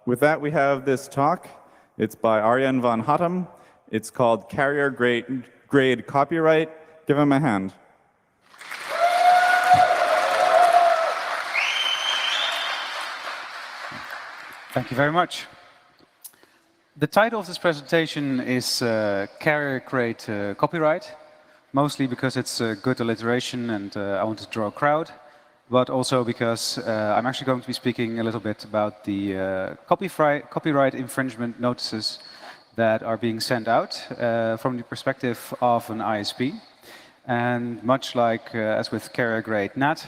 With that, we have this talk. It's by Arjan van Hattum. It's called Carrier Grade Copyright. Give him a hand. Thank you very much. The title of this presentation is Carrier Grade Copyright, mostly because it's a good alliteration and I want to draw a crowd, but also because I'm actually going to be speaking a little bit about the copyright infringement notices that are being sent out from the perspective of an ISP. And much like as with Carrier Grade NAT,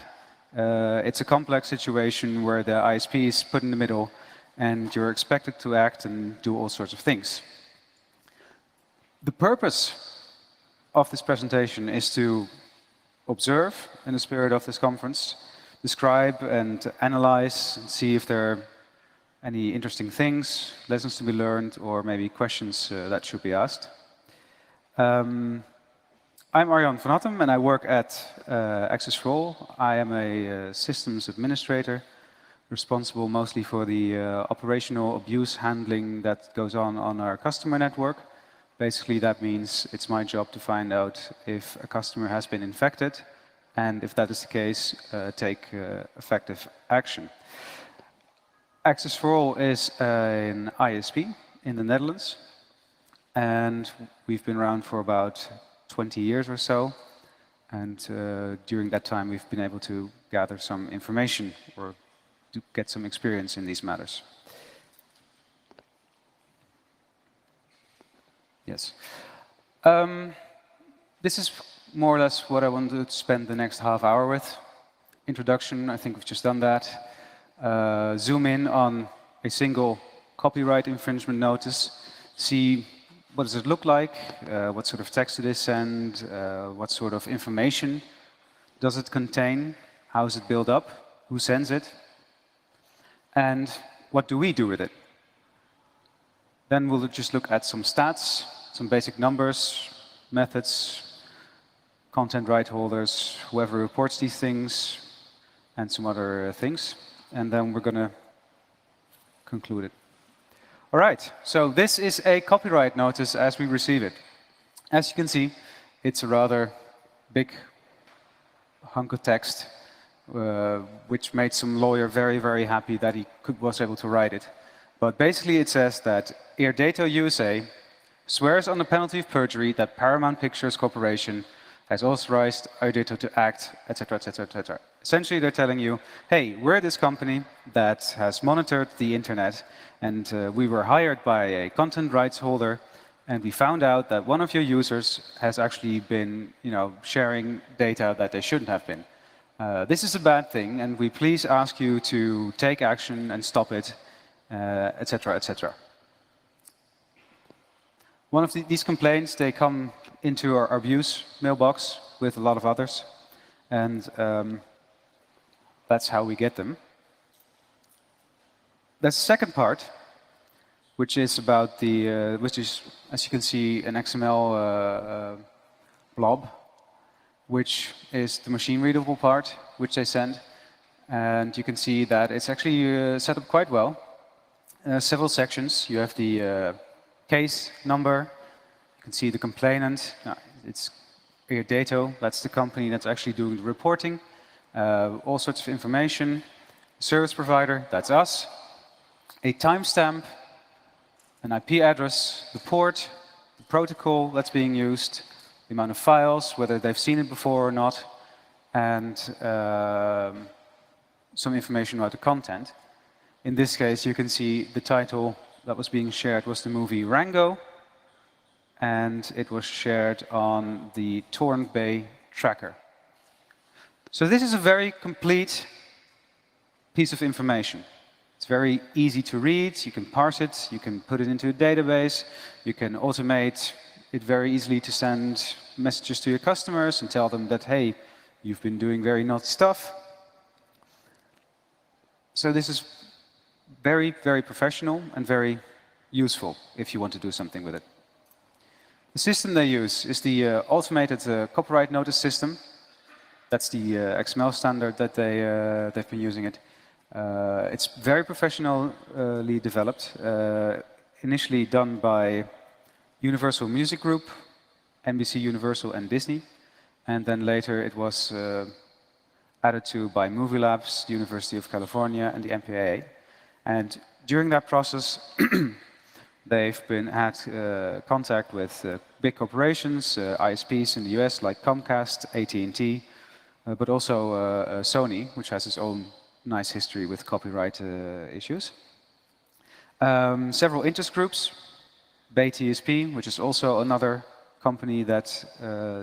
it's a complex situation where the ISP is put in the middle and you're expected to act and do all sorts of things. The purpose of this presentation is to observe, in the spirit of this conference, describe and analyze and see if there are any interesting things, lessons to be learned, or maybe questions that should be asked. I'm Arjan van Hattum, and I work at Access for All. I am a systems administrator, responsible mostly for the operational abuse handling that goes on our customer network. Basically, that means it's my job to find out if a customer has been infected, and if that is the case, take effective action. Access for All is an ISP in the Netherlands, and we've been around for about 20 years or so. And during that time, we've been able to gather some information or to get some experience in these matters. Yes. This is more or less what I want to spend the next half hour with. Introduction, I think we've just done that. Zoom in on a single copyright infringement notice, see what does it look like, what sort of text it is, and what sort of information does it contain, how is it built up, who sends it, and what do we do with it. Then we'll just look at some stats, some basic numbers, methods, content right holders, whoever reports these things, and some other things. And then we're going to conclude it. All right, so this is a copyright notice as we receive it. As you can see, it's a rather big hunk of text, which made some lawyer very, very happy that he was able to write it. But basically it says that Data USA swears on the penalty of perjury that Paramount Pictures Corporation has authorized Data to act, etc., etc., etc. Essentially, they're telling you, hey, we're this company that has monitored the internet, and we were hired by a content rights holder, and we found out that one of your users has actually been, sharing data that they shouldn't have been. This is a bad thing, and we please ask you to take action and stop it, etc., etc. One of these complaints, they come into our abuse mailbox with a lot of others, and that's how we get them. There's a second part, which is about the, which is, as you can see, an XML blob, which is the machine-readable part, which they send. And you can see that it's actually set up quite well. Several sections. You have the case number. You can see the complainant. It's Data. That's the company that's actually doing the reporting. All sorts of information. Service provider, that's us. A timestamp, an IP address, the port, the protocol that's being used, the amount of files, whether they've seen it before or not, and some information about the content. In this case, you can see the title that was being shared was the movie Rango, and it was shared on the Torrent Bay tracker. So this is a very complete piece of information. It's very easy to read. You can parse it. You can put it into a database. You can automate it very easily to send messages to your customers and tell them that, hey, you've been doing very naughty stuff. So this is very, very professional and very useful if you want to do something with it. The system they use is the automated copyright notice system. That's the XML standard that they've been using it. It's very professionally developed, initially done by Universal Music Group, NBC Universal and Disney, and then later it was added to by Movie Labs, University of California, and the MPAA. And during that process, they've had contact with big corporations, ISPs in the US like Comcast, AT&T, but also Sony, which has its own nice history with copyright issues. Several interest groups, Bay TSP, which is also another company that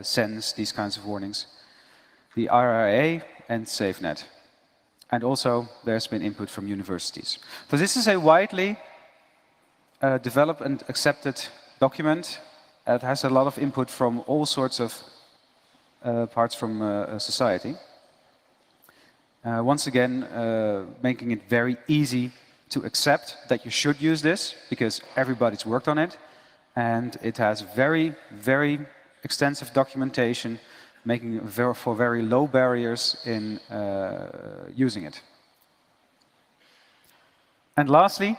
sends these kinds of warnings, the RIA, and SafeNet. And also, there's been input from universities. So this is a widely developed and accepted document. It has a lot of input from all sorts of parts from society. Once again, making it very easy to accept that you should use this, because everybody's worked on it. And it has very, very extensive documentation, making it for very low barriers in using it. And lastly,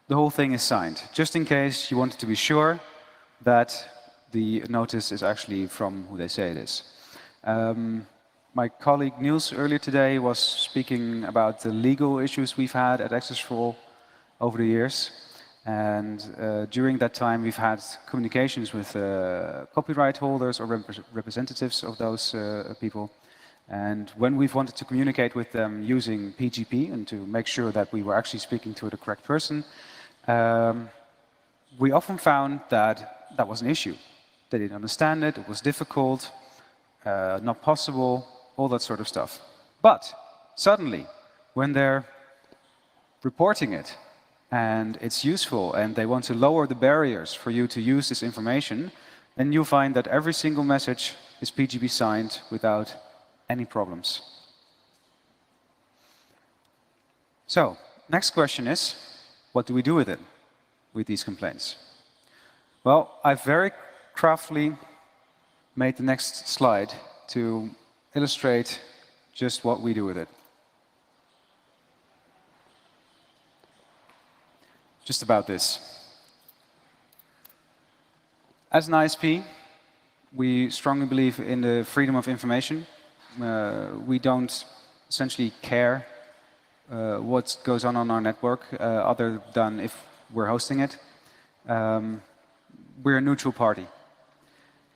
the whole thing is signed, just in case you wanted to be sure that the notice is actually from who they say it is. My colleague Niels earlier today was speaking about the legal issues we've had at Access for All over the years. And during that time, we've had communications with copyright holders or representatives of those people. And when we've wanted to communicate with them using PGP and to make sure that we were actually speaking to the correct person, we often found that that was an issue. They didn't understand it, it was difficult, not possible, all that sort of stuff. But suddenly, when they're reporting it, and it's useful, and they want to lower the barriers for you to use this information, then you'll find that every single message is PGP signed without any problems. So, next question is, what do we do with it, with these complaints? Well, I've very craftily made the next slide to illustrate just what we do with it. Just about this. As an ISP, we strongly believe in the freedom of information. We don't essentially care what goes on our network, other than if we're hosting it. We're a neutral party.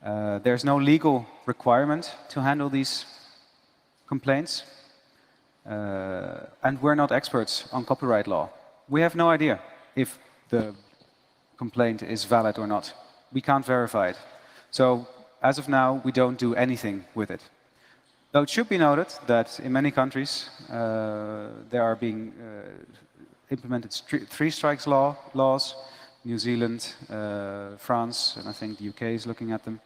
There's no legal requirement to handle these complaints. And we're not experts on copyright law. We have no idea if the complaint is valid or not. We can't verify it. So as of now, we don't do anything with it. Though it should be noted that in many countries, there are being implemented three strikes laws, New Zealand, France, and I think the UK is looking at them.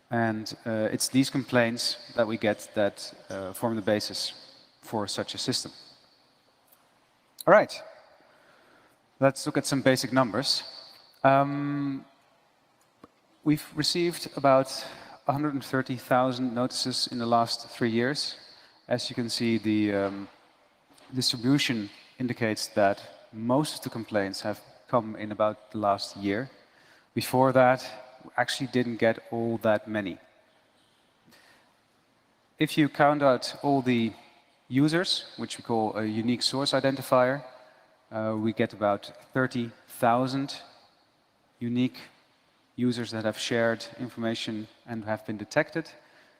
And it's these complaints that we get that form the basis for such a system. All right. Let's look at some basic numbers. We've received about 130,000 notices in the last 3 years. As you can see, the distribution indicates that most of the complaints have come in about the last year. Before that, we actually didn't get all that many. If you count out all the users, which we call a unique source identifier, we get about 30,000 unique users that have shared information and have been detected,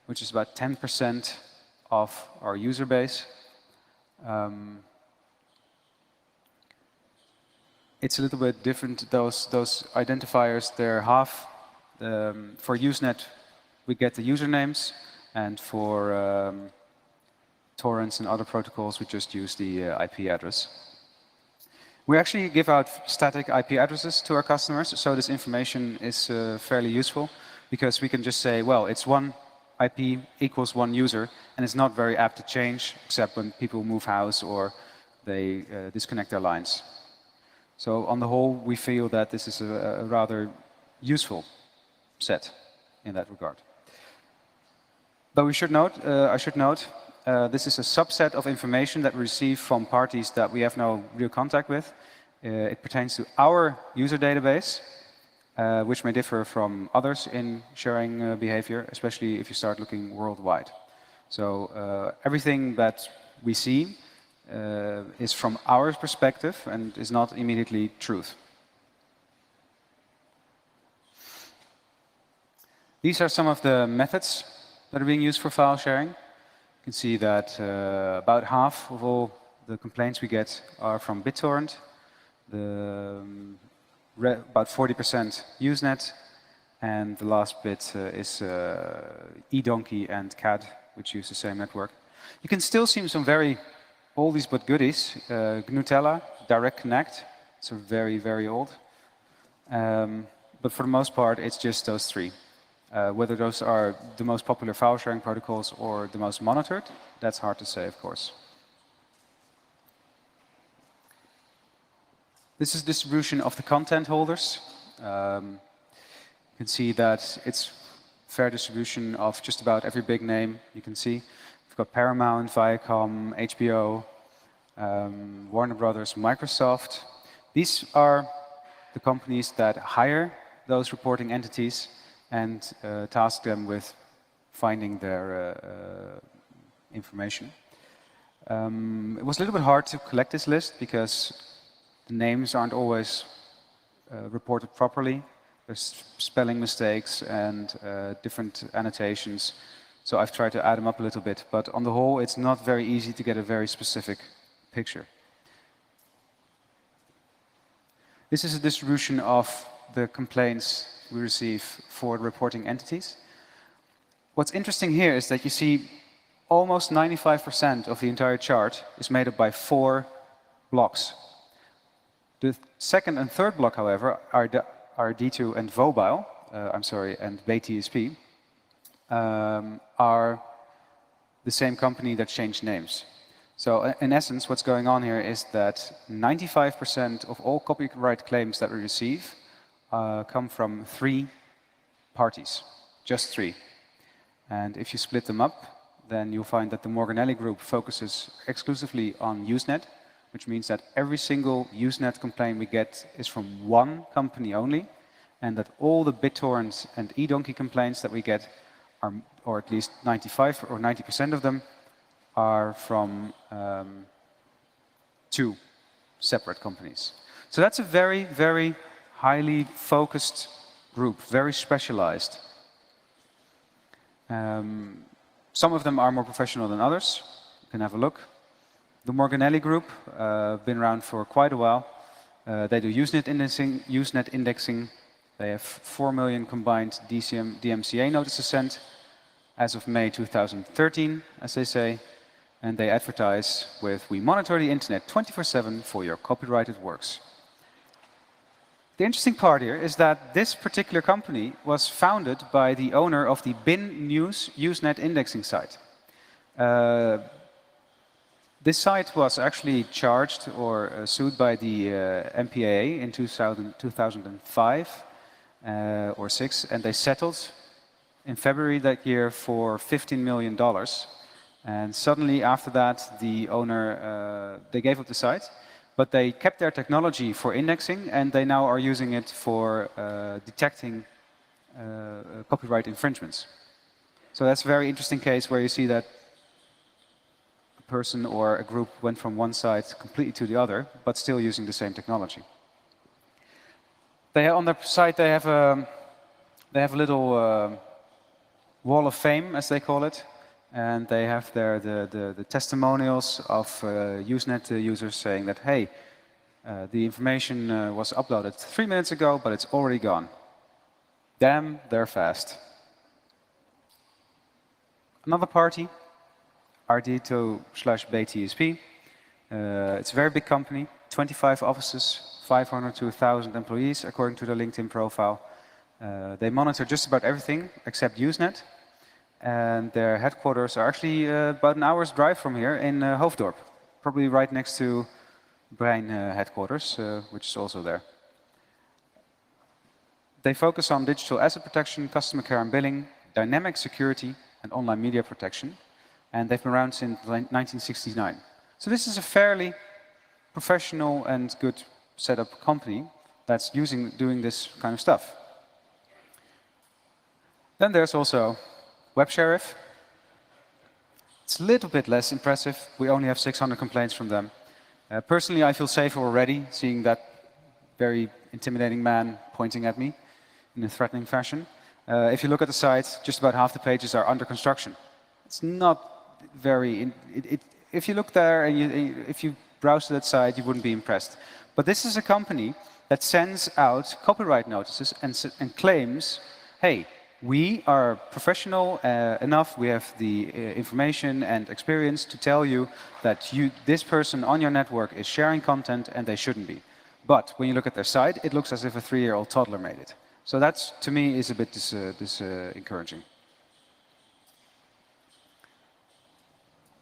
which is about 10% of our user base. It's a little bit different, those identifiers, they're half. For Usenet, we get the usernames, and for torrents and other protocols, we just use the IP address. We actually give out static IP addresses to our customers, so this information is fairly useful, because we can just say, well, it's one IP equals one user, and it's not very apt to change, except when people move house or they disconnect their lines. So on the whole, we feel that this is a rather useful set in that regard. But we should note, I should note, This is a subset of information that we receive from parties that we have no real contact with. It pertains to our user database, which may differ from others in sharing behavior, especially if you start looking worldwide. So everything that we see is from our perspective and is not immediately truth. These are some of the methods that are being used for file sharing. You can see that about half of all the complaints we get are from BitTorrent, about 40% Usenet, and the last bit is eDonkey and CAD, which use the same network. You can still see some very oldies but goodies. Gnutella, Direct Connect, it's very, very old. But for the most part, it's just those three. Whether those are the most popular file sharing protocols or the most monitored, that's hard to say, of course. This is distribution of the content holders. You can see that it's fair distribution of just about every big name you can see. We've got Paramount, Viacom, HBO, Warner Brothers, Microsoft. These are the companies that hire those reporting entities and task them with finding their information. It was a little bit hard to collect this list because the names aren't always reported properly. There's spelling mistakes and different annotations. So I've tried to add them up a little bit. But on the whole, it's not very easy to get a very specific picture. This is a distribution of the complaints we receive for the reporting entities. What's interesting here is that you see almost 95% of the entire chart is made up by 4 blocks. The second and third block, however, are D2 and Vobile, and BTSP, are the same company that changed names. So in essence, what's going on here is that 95% of all copyright claims that we receive come from 3 parties, just 3. And if you split them up, then you'll find that the Morganelli group focuses exclusively on Usenet, which means that every single Usenet complaint we get is from one company only, and that all the BitTorrent and eDonkey complaints that we get are, or at least 95 or 90% of them, are from 2 separate companies. So that's a very, very highly focused group, very specialized. Some of them are more professional than others. You can have a look. The Morganelli group, been around for quite a while. They do Usenet indexing. They have 4 million combined DMCA notices sent as of May 2013, as they say. And they advertise with, "We monitor the internet 24/7 for your copyrighted works." The interesting part here is that this particular company was founded by the owner of the Bin News Usenet indexing site. This site was actually charged or sued by the MPAA in 2005 or 6, and they settled in February that year for $15 million. And suddenly after that, the owner, they gave up the site, but they kept their technology for indexing, and they now are using it for detecting copyright infringements. So that's a very interesting case where you see that a person or a group went from one side completely to the other, but still using the same technology. On their site, they have a little wall of fame, as they call it. And they have there the testimonials of Usenet users saying that, hey, the information was uploaded 3 minutes ago, but it's already gone. Damn, they're fast. Another party, RD2/BTSP. It's a very big company, 25 offices, 500 to 1,000 employees, according to their LinkedIn profile. They monitor just about everything except Usenet. And their headquarters are actually about an hour's drive from here in Hoofddorp, probably right next to Brein headquarters, which is also there. They focus on digital asset protection, customer care and billing, dynamic security, and online media protection. and they've been around since 1969. So this is a fairly professional and good setup company that's doing this kind of stuff. Then there's also Web Sheriff. It's a little bit less impressive. We only have 600 complaints from them. Personally, I feel safer already, seeing that very intimidating man pointing at me in a threatening fashion. If you look at the site, just about half the pages are under construction. It's not very... if you look there and if you browse to that site, you wouldn't be impressed. But this is a company that sends out copyright notices and claims, hey, we are professional enough, we have the information and experience to tell you that this person on your network is sharing content and they shouldn't be. But when you look at their site, it looks as if a 3-year-old toddler made it. So that, to me, is a bit encouraging.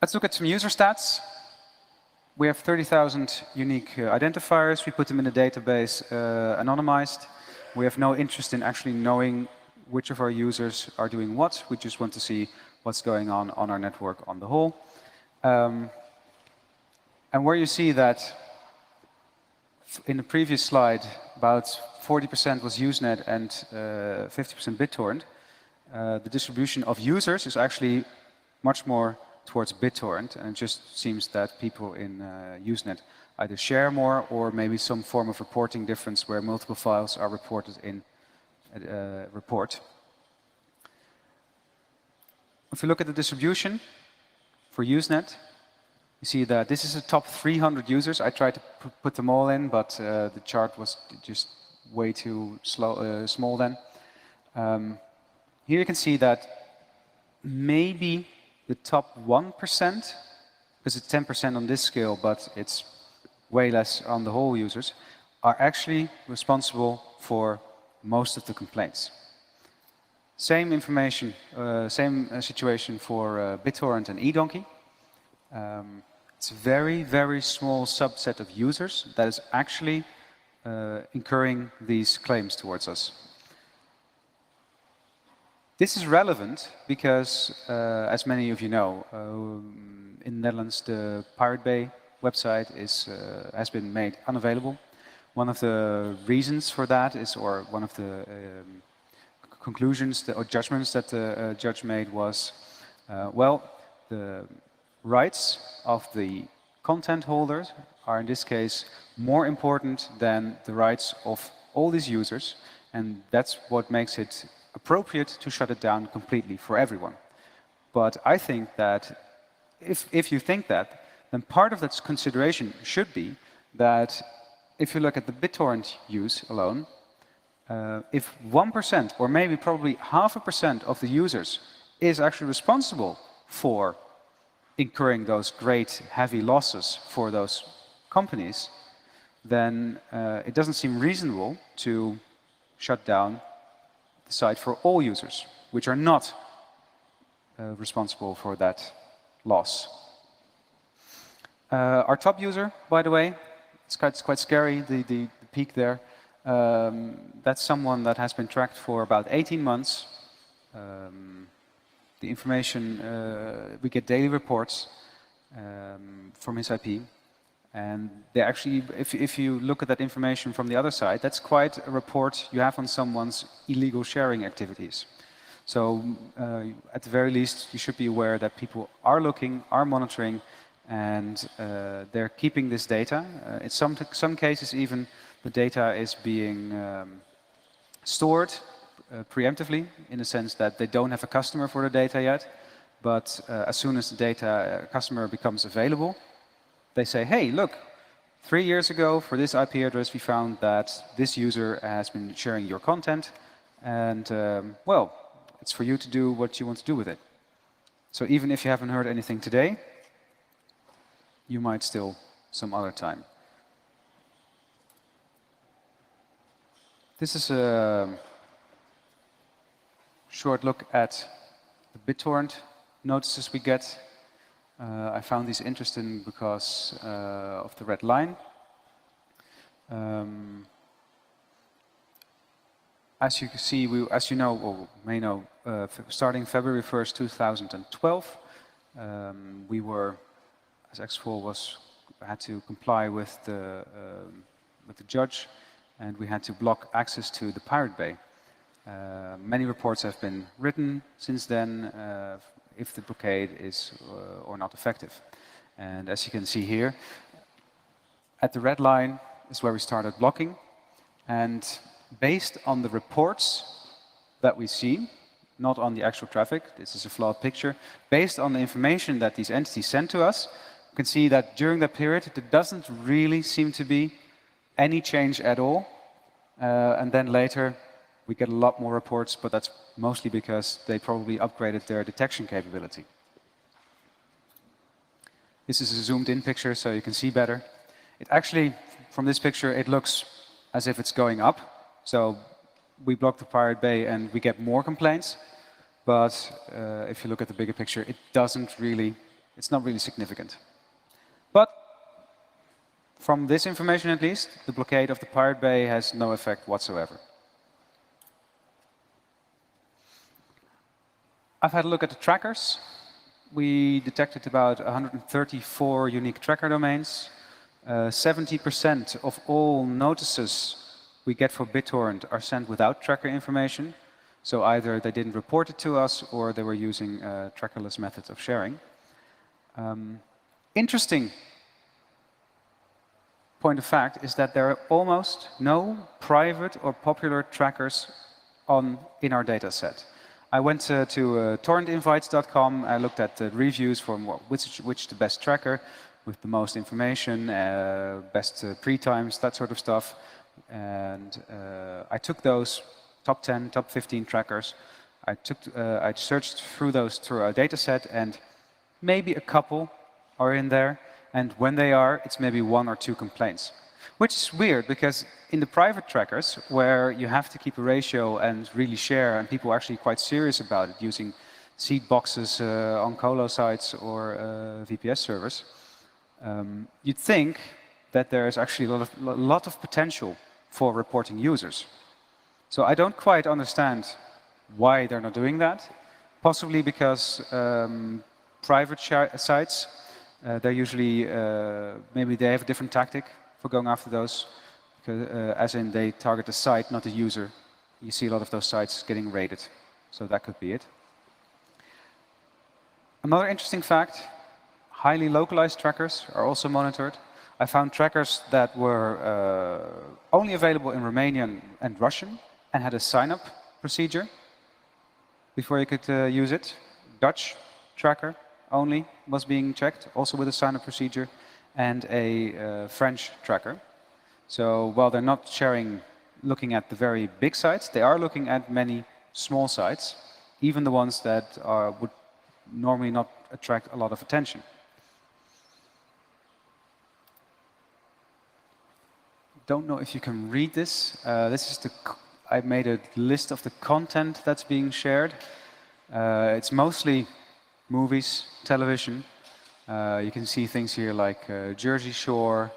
Let's look at some user stats. We have 30,000 unique identifiers. We put them in a database anonymized. We have no interest in actually knowing which of our users are doing what. We just want to see what's going on our network on the whole. And where you see that in the previous slide, about 40% was Usenet and 50% BitTorrent, the distribution of users is actually much more towards BitTorrent, and it just seems that people in Usenet either share more or maybe some form of reporting difference where multiple files are reported in report. If you look at the distribution for Usenet, you see that this is the top 300 users. I tried to put them all in, but the chart was just way too small then. Here you can see that maybe the top 1%, because it's 10% on this scale, but it's way less on the whole users, are actually responsible for most of the complaints. Same information, same situation for BitTorrent and eDonkey. It's a very, very small subset of users that is actually incurring these claims towards us. This is relevant because, as many of you know, in the Netherlands, the Pirate Bay website has been made unavailable. One of the reasons for that is, or one of the conclusions or judgments that the judge made was, well, the rights of the content holders are in this case more important than the rights of all these users, and that's what makes it appropriate to shut it down completely for everyone. But I think that if you think that, then part of that consideration should be that if you look at the BitTorrent use alone, if 1% or maybe probably 0.5% of the users is actually responsible for incurring those great heavy losses for those companies, then it doesn't seem reasonable to shut down the site for all users, which are not responsible for that loss. Our top user, by the way, it's quite scary, the peak there. That's someone that has been tracked for about 18 months. The information, we get daily reports from his IP. And they actually, if you look at that information from the other side, that's quite a report you have on someone's illegal sharing activities. So at the very least, you should be aware that people are looking, are monitoring, and they're keeping this data. In some cases, even the data is being stored preemptively, in the sense that they don't have a customer for the data yet. But as soon as the data customer becomes available, they say, hey, look, 3 years ago for this IP address, we found that this user has been sharing your content. And, well, it's for you to do what you want to do with it. So even if you haven't heard anything today, you might still some other time. This is a short look at the BitTorrent notices we get. I found these interesting because of the red line. As you can see, as you know, or may know, starting February 1st, 2012, we were, as X4 had to comply with the judge, and we had to block access to the Pirate Bay. Many reports have been written since then if the blockade is or not effective. And as you can see here, at the red line is where we started blocking. And based on the reports that we see, not on the actual traffic, this is a flawed picture, based on the information that these entities send to us, you can see that during that period, there doesn't really seem to be any change at all. And then later, we get a lot more reports, but that's mostly because they probably upgraded their detection capability. This is a zoomed-in picture, so you can see better. It actually, from this picture, it looks as if it's going up. So we block the Pirate Bay and we get more complaints. But if you look at the bigger picture, it's not really significant. But from this information at least, the blockade of the Pirate Bay has no effect whatsoever. I've had a look at the trackers. We detected about 134 unique tracker domains. 70% of all notices we get for BitTorrent are sent without tracker information. So either they didn't report it to us or they were using trackerless methods of sharing. Interesting point of fact is that there are almost no private or popular trackers in our data set. I went to torrentinvites.com. I looked at the reviews for which the best tracker with the most information, best pre-times, that sort of stuff. And I took those top 10, top 15 trackers. I searched through those through our data set, and maybe a couple are in there. And when they are, it's maybe 1 or 2 complaints. Which is weird, because in the private trackers, where you have to keep a ratio and really share, and people are actually quite serious about it, using seed boxes on colo sites or VPS servers, you'd think that there's actually a lot of potential for reporting users. So I don't quite understand why they're not doing that. Possibly because private sites, they're usually, maybe they have a different tactic for going after those, because, as in they target the site, not the user. You see a lot of those sites getting raided, so that could be it. Another interesting fact, highly localized trackers are also monitored. I found trackers that were only available in Romanian and Russian and had a sign-up procedure before you could use it. Dutch tracker only was being checked, also with a sign-up procedure, and a French tracker. So while they're not looking at the very big sites, they are looking at many small sites, even the ones that would normally not attract a lot of attention. Don't know if you can read this. I made a list of the content that's being shared. It's mostly movies, television. You can see things here like Jersey Shore,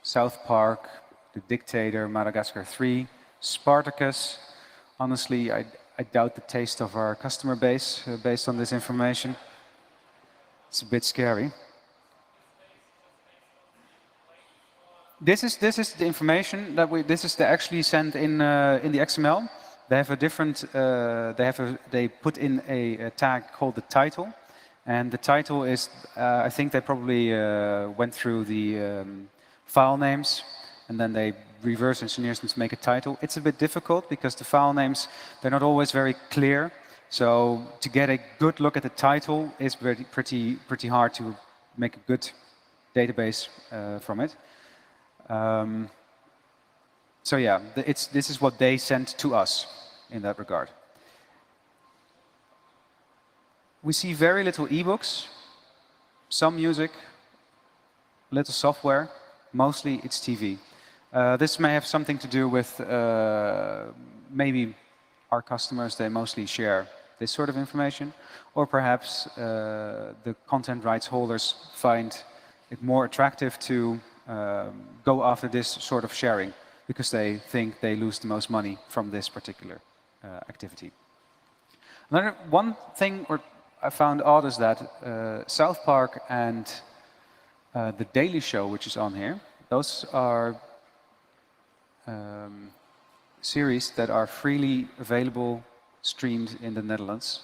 South Park, The Dictator, Madagascar 3, Spartacus. Honestly, I doubt the taste of our customer base based on this information. It's a bit scary. This is the information that this is actually sent in the XML. They have a different. They put in a tag called the title, and the title is. I think they probably went through the file names, and then they reverse engineered them to make a title. It's a bit difficult because the file names, they're not always very clear. So to get a good look at the title is pretty hard to make a good database from it. So yeah, this is what they sent to us in that regard. We see very little ebooks, some music, little software, mostly it's TV. This may have something to do with maybe our customers, they mostly share this sort of information, or perhaps the content rights holders find it more attractive to go after this sort of sharing because they think they lose the most money from this particular activity. One thing or I found odd is that South Park and The Daily Show, which is on here, those are series that are freely available, streamed in the Netherlands.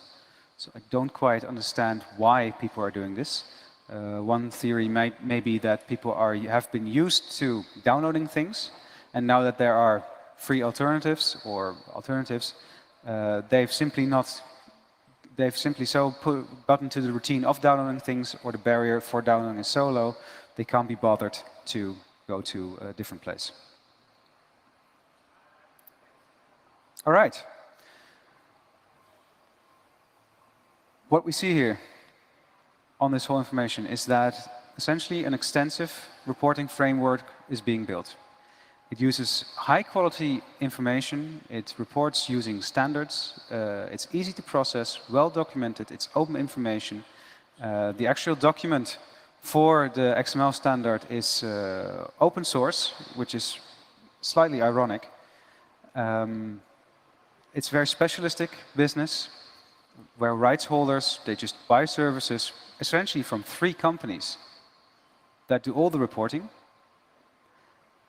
So I don't quite understand why people are doing this. One theory may be that people have been used to downloading things, and now that there are free alternatives or alternatives, they've simply gotten to the routine of downloading things, or the barrier for downloading is so low, they can't be bothered to go to a different place. All right. What we see here on this whole information is that essentially an extensive reporting framework is being built. It uses high-quality information. It reports using standards. It's easy to process, well-documented. It's open information. The actual document for the XML standard is open source, which is slightly ironic. It's very specialistic business, where rights holders, they just buy services essentially from 3 companies that do all the reporting.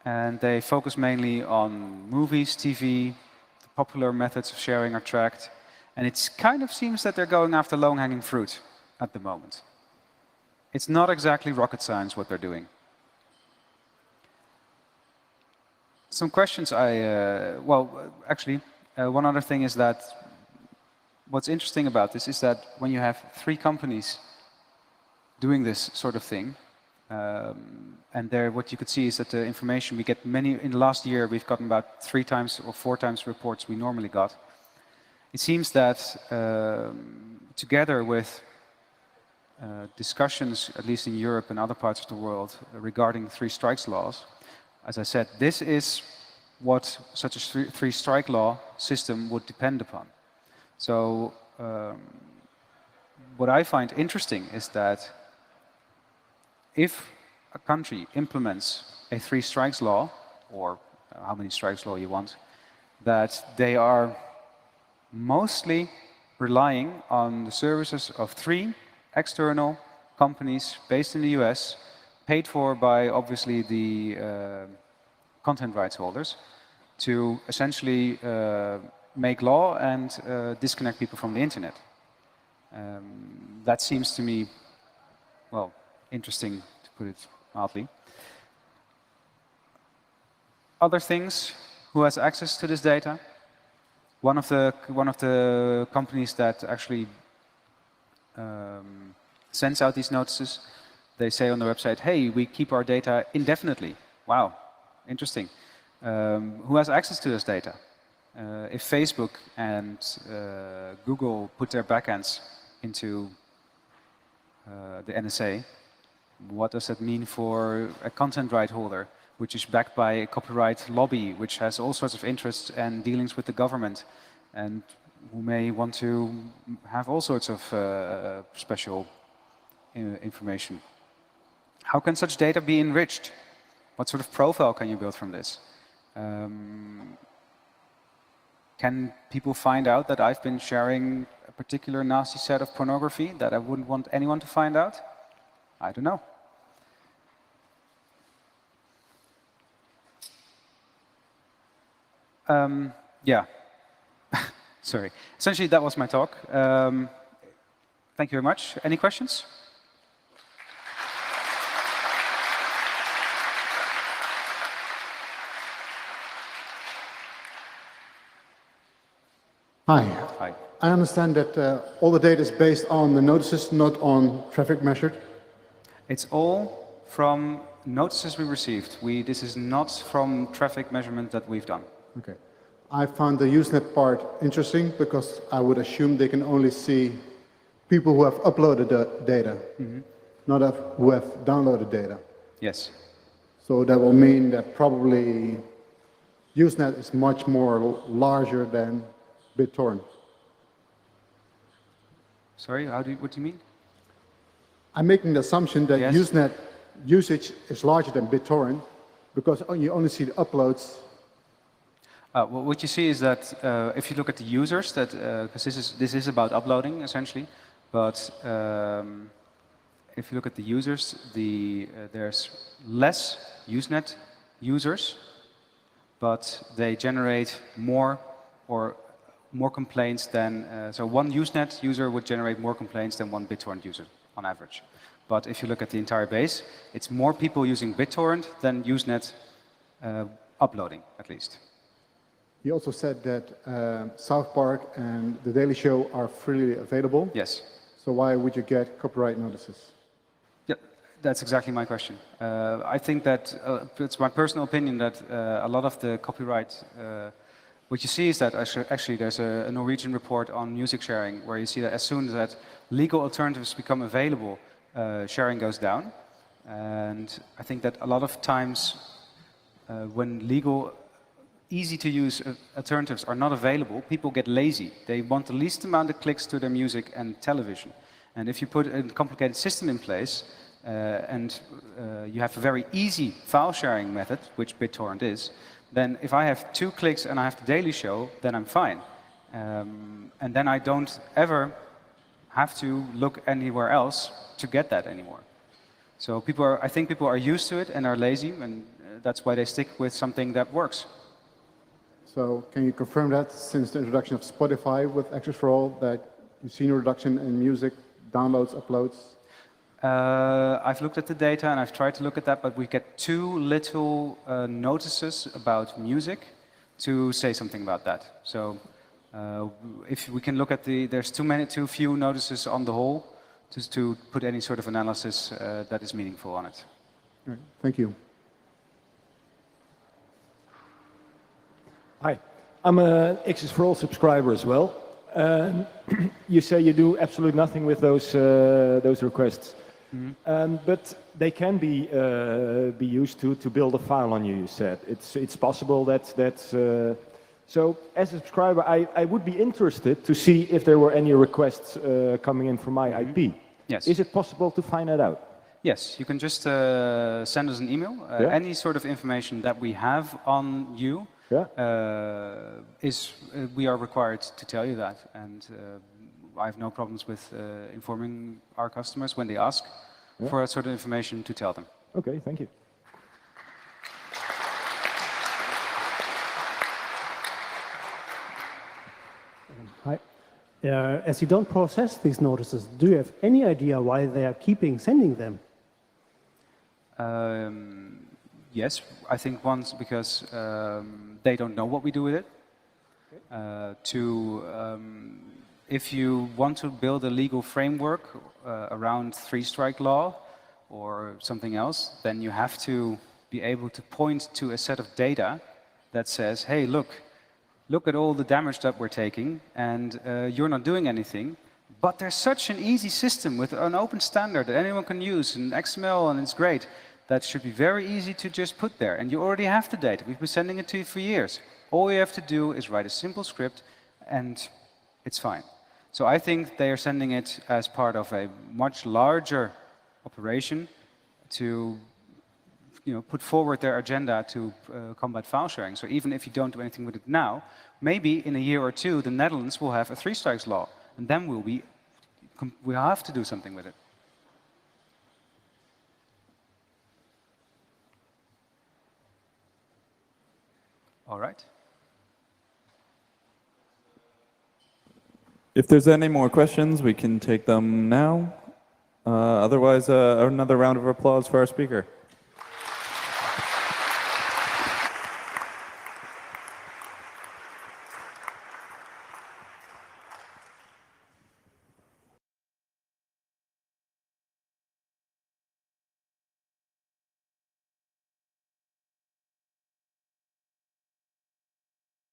And they focus mainly on movies, TV, the popular methods of sharing are tracked. And it kind of seems that they're going after low-hanging fruit at the moment. It's not exactly rocket science what they're doing. Some questions one other thing is that what's interesting about this is that when you have 3 companies doing this sort of thing, and there, what you could see is that the information we get in the last year, we've gotten about 3 times or 4 times reports we normally got. It seems that together with discussions, at least in Europe and other parts of the world, regarding 3 strikes laws, as I said, this is what such a 3 strike law system would depend upon. So what I find interesting is that if a country implements a 3 strikes law, or how many strikes law you want, that they are mostly relying on the services of 3 external companies based in the US, paid for by obviously the content rights holders, to essentially make law and disconnect people from the internet. That seems to me, well, interesting, to put it mildly. Other things, who has access to this data? One of the companies that actually sends out these notices, they say on the website, hey, we keep our data indefinitely. Wow, interesting. Who has access to this data? If Facebook and Google put their backends into the NSA, what does that mean for a content right holder, which is backed by a copyright lobby, which has all sorts of interests and dealings with the government, and who may want to have all sorts of special information? How can such data be enriched? What sort of profile can you build from this? Can people find out that I've been sharing a particular nasty set of pornography that I wouldn't want anyone to find out? I don't know. Yeah. Sorry. Essentially, that was my talk. Thank you very much. Any questions? Hi. Hi. I understand that all the data is based on the notices, not on traffic measured. It's all from notices we received. This is not from traffic measurement that we've done. Okay. I found the Usenet part interesting because I would assume they can only see people who have uploaded the data, not who have downloaded data. Yes. So that will mean that probably Usenet is much more larger than BitTorrent. Sorry, what do you mean? I'm making the assumption that Yes. Usenet usage is larger than BitTorrent because you only see the uploads. Well, what you see is that if you look at the users, because this is about uploading essentially, But if you look at the users, there's less Usenet users, but they generate more complaints than, so one Usenet user would generate more complaints than one BitTorrent user on average. But if you look at the entire base, it's more people using BitTorrent than Usenet uploading, at least. He also said that South Park and The Daily Show are freely available. Yes. So why would you get copyright notices? Yeah, that's exactly my question. I think that it's my personal opinion that a lot of the copyright, what you see is that actually there's a Norwegian report on music sharing where you see that as soon as that legal alternatives become available, sharing goes down. And I think that a lot of times when legal, easy-to-use alternatives are not available, people get lazy. They want the least amount of clicks to their music and television. And if you put a complicated system in place, and you have a very easy file sharing method, which BitTorrent is, then if I have 2 clicks and I have The Daily Show, then I'm fine. And then I don't ever have to look anywhere else to get that anymore. So I think people are used to it and are lazy, and that's why they stick with something that works. So can you confirm that since the introduction of Spotify with Access for All, that you've seen a reduction in music downloads, uploads? I've looked at the data and I've tried to look at that, but we get too little notices about music to say something about that. So if we can look at there's too few notices on the whole to put any sort of analysis that is meaningful on it. All right. Thank you. Hi, I'm an Access for All subscriber as well. You say you do absolutely nothing with those requests, but they can be used to build a file on you. You said it's possible that. So as a subscriber, I would be interested to see if there were any requests coming in from my IP. Yes. Is it possible to find that out? Yes, you can just send us an email. Any sort of information that we have on you. Yeah. We are required to tell you that, and I have no problems with informing our customers when they ask for that sort of information to tell them. Okay, thank you. Hi. As you don't process these notices, do you have any idea why they are sending them? Yes, I think once because they don't know what we do with it. If you want to build a legal framework around three-strike law or something else, then you have to be able to point to a set of data that says, hey, look at all the damage that we're taking, and you're not doing anything. But there's such an easy system with an open standard that anyone can use in XML, and it's great. That should be very easy to just put there. And you already have the data. We've been sending it to you for years. All you have to do is write a simple script, and it's fine. So I think they are sending it as part of a much larger operation to put forward their agenda to combat file sharing. So even if you don't do anything with it now, maybe in a year or two, the Netherlands will have a three-strikes law. And then we'll have to do something with it. All right. If there's any more questions, we can take them now. Otherwise, another round of applause for our speaker.